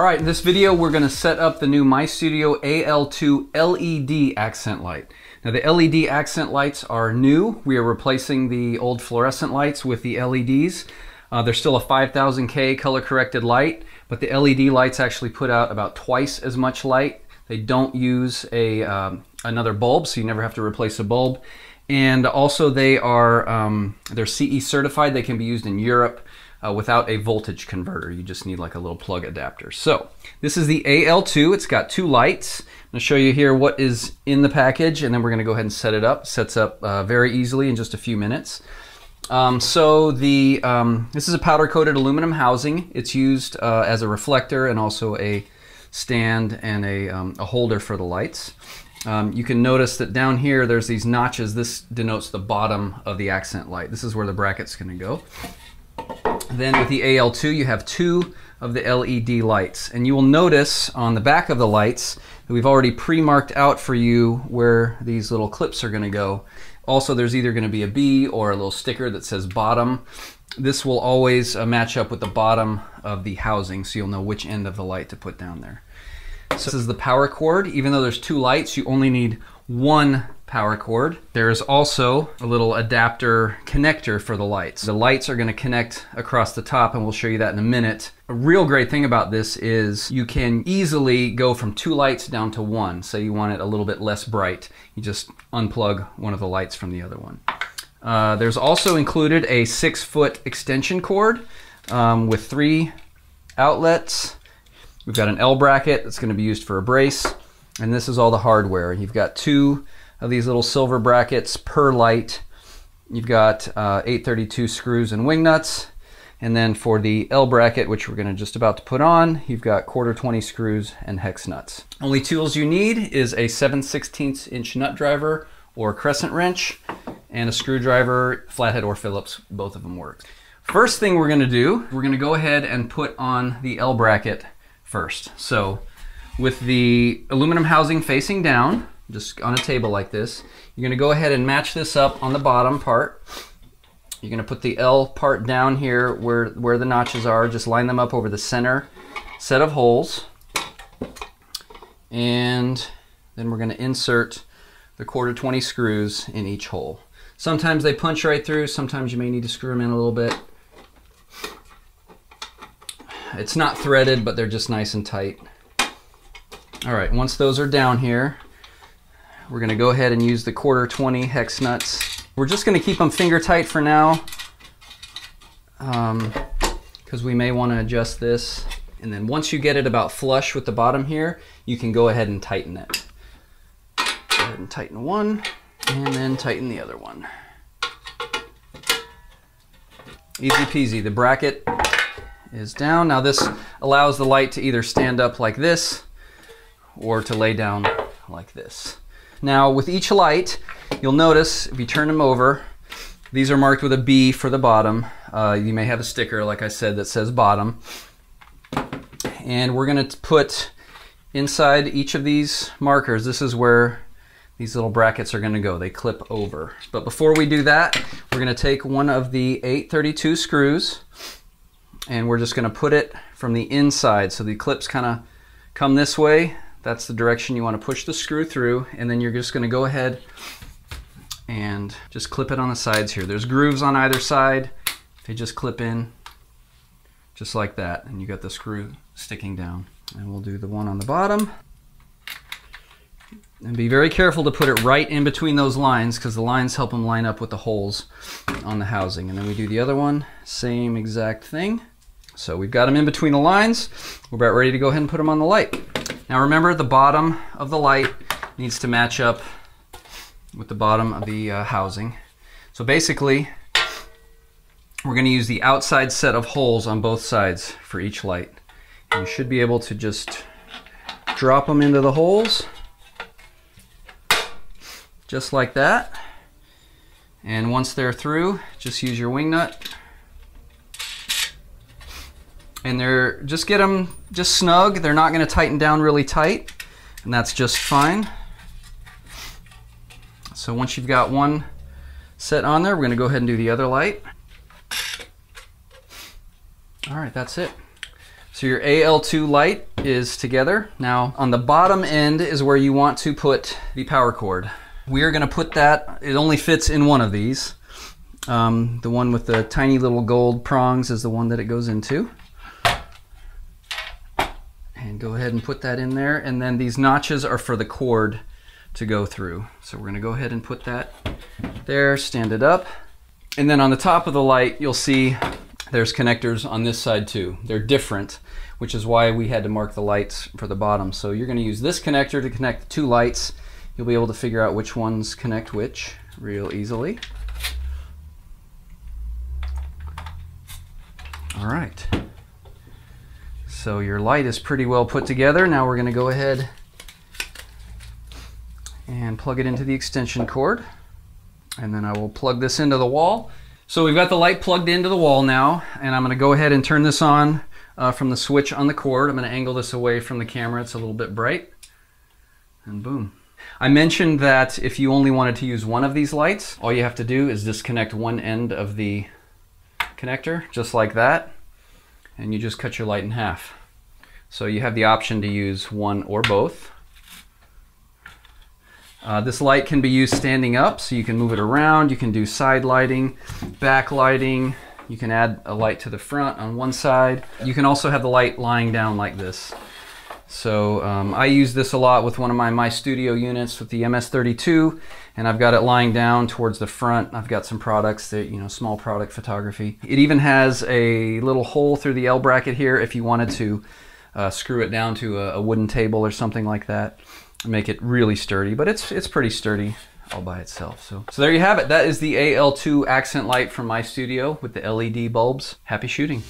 right, in this video we're going to set up the new MyStudio AL2 LED accent light. Now the LED accent lights are new. We are replacing the old fluorescent lights with the LEDs. They're still a 5000K color corrected light, but the LED lights actually put out about twice as much light. They don't use another bulb, so you never have to replace a bulb. And also they are they're CE certified. They can be used in Europe without a voltage converter. You just need like a little plug adapter. So this is the AL2. It's got two lights. I'm going to show you here what is in the package, and then we're going to go ahead and set it up. It sets up very easily in just a few minutes. This is a powder coated aluminum housing. It's used as a reflector and also a stand and a holder for the lights. You can notice that down here there's these notches. This denotes the bottom of the accent light. This is where the bracket's going to go. Then with the AL2 you have two of the LED lights, and you will notice on the back of the lights that we've already pre-marked out for you where these little clips are going to go. Also, there's either going to be a B or a little sticker that says bottom. This will always match up with the bottom of the housing, so you'll know which end of the light to put down there. So this is the power cord. Even though there's two lights, you only need one power cord. There's also a little adapter connector for the lights. The lights are going to connect across the top, and we'll show you that in a minute. A real great thing about this is you can easily go from two lights down to one. Say you want it a little bit less bright. You just unplug one of the lights from the other one. There's also included a 6-foot extension cord with 3 outlets. We've got an L bracket that's going to be used for a brace, and this is all the hardware. You've got 2 of these little silver brackets per light. You've got 832 screws and wing nuts, and then for the L bracket, which we're going to just about to put on, you've got 1/4-20 screws and hex nuts. Only tools you need is a 7/16 inch nut driver or crescent wrench, and a screwdriver, flathead or Phillips, both of them work. First thing we're going to do, we're going to go ahead and put on the L bracket first. So with the aluminum housing facing down, just on a table like this, you're going to go ahead and match this up on the bottom part. You're going to put the L part down here where the notches are. Just line them up over the center set of holes. And then we're going to insert the 1/4-20 screws in each hole. Sometimes they punch right through, sometimes you may need to screw them in a little bit. It's not threaded, but they're just nice and tight. All right, once those are down here, we're going to go ahead and use the 1/4-20 hex nuts. We're just going to keep them finger tight for now because we may want to adjust this. And then once you get it about flush with the bottom here, you can go ahead and tighten it. Go ahead and tighten one, and then tighten the other one. Easy peasy. The bracket is down. Now this allows the light to either stand up like this or to lay down like this. Now with each light, you'll notice if you turn them over, these are marked with a B for the bottom. You may have a sticker, like I said, that says bottom. And we're going to put inside each of these markers, this is where these little brackets are going to go. They clip over. But before we do that, we're going to take one of the 832 screws, and we're just going to put it from the inside. So the clips kind of come this way. That's the direction you want to push the screw through, and then you're just going to go ahead and just clip it on the sides here. There's grooves on either side. They just clip in just like that, and you got the screw sticking down. And we'll do the one on the bottom. And be very careful to put it right in between those lines, because the lines help them line up with the holes on the housing. And then we do the other one, same exact thing. So we've got them in between the lines. We're about ready to go ahead and put them on the light. Now remember, the bottom of the light needs to match up with the bottom of the housing. So basically, we're going to use the outside set of holes on both sides for each light. And you should be able to just drop them into the holes, just like that. And once they're through, just use your wing nut. And just get them just snug. They're not going to tighten down really tight, and that's just fine. So once you've got one set on there, we're going to go ahead and do the other light. All right, that's it. So your AL2 light is together. Now on the bottom end is where you want to put the power cord. We are going to put that, it only fits in one of these. The one with the tiny little gold prongs is the one that it goes into. And go ahead and put that in there. And then these notches are for the cord to go through. So we're going to go ahead and put that there, stand it up. And then on the top of the light, you'll see there's connectors on this side too. They're different, which is why we had to mark the lights for the bottom. So you're going to use this connector to connect the two lights. You'll be able to figure out which ones connect which real easily. All right. So your light is pretty well put together. Now we're going to go ahead and plug it into the extension cord. And then I will plug this into the wall. So we've got the light plugged into the wall now, and I'm going to go ahead and turn this on from the switch on the cord. I'm going to angle this away from the camera. It's a little bit bright. And boom. I mentioned that if you only wanted to use one of these lights, all you have to do is disconnect one end of the connector, just like that, and you just cut your light in half. So you have the option to use one or both. This light can be used standing up, so you can move it around. You can do side lighting, back lighting. You can add a light to the front on one side. You can also have the light lying down like this. So I use this a lot with one of my MyStudio units with the MS32, and I've got it lying down towards the front. I've got some products that, you know, small product photography. It even has a little hole through the L bracket here if you wanted to screw it down to a wooden table or something like that. Make it really sturdy, but it's pretty sturdy all by itself. So there you have it. That is the AL2 accent light from MyStudio with the LED bulbs. Happy shooting.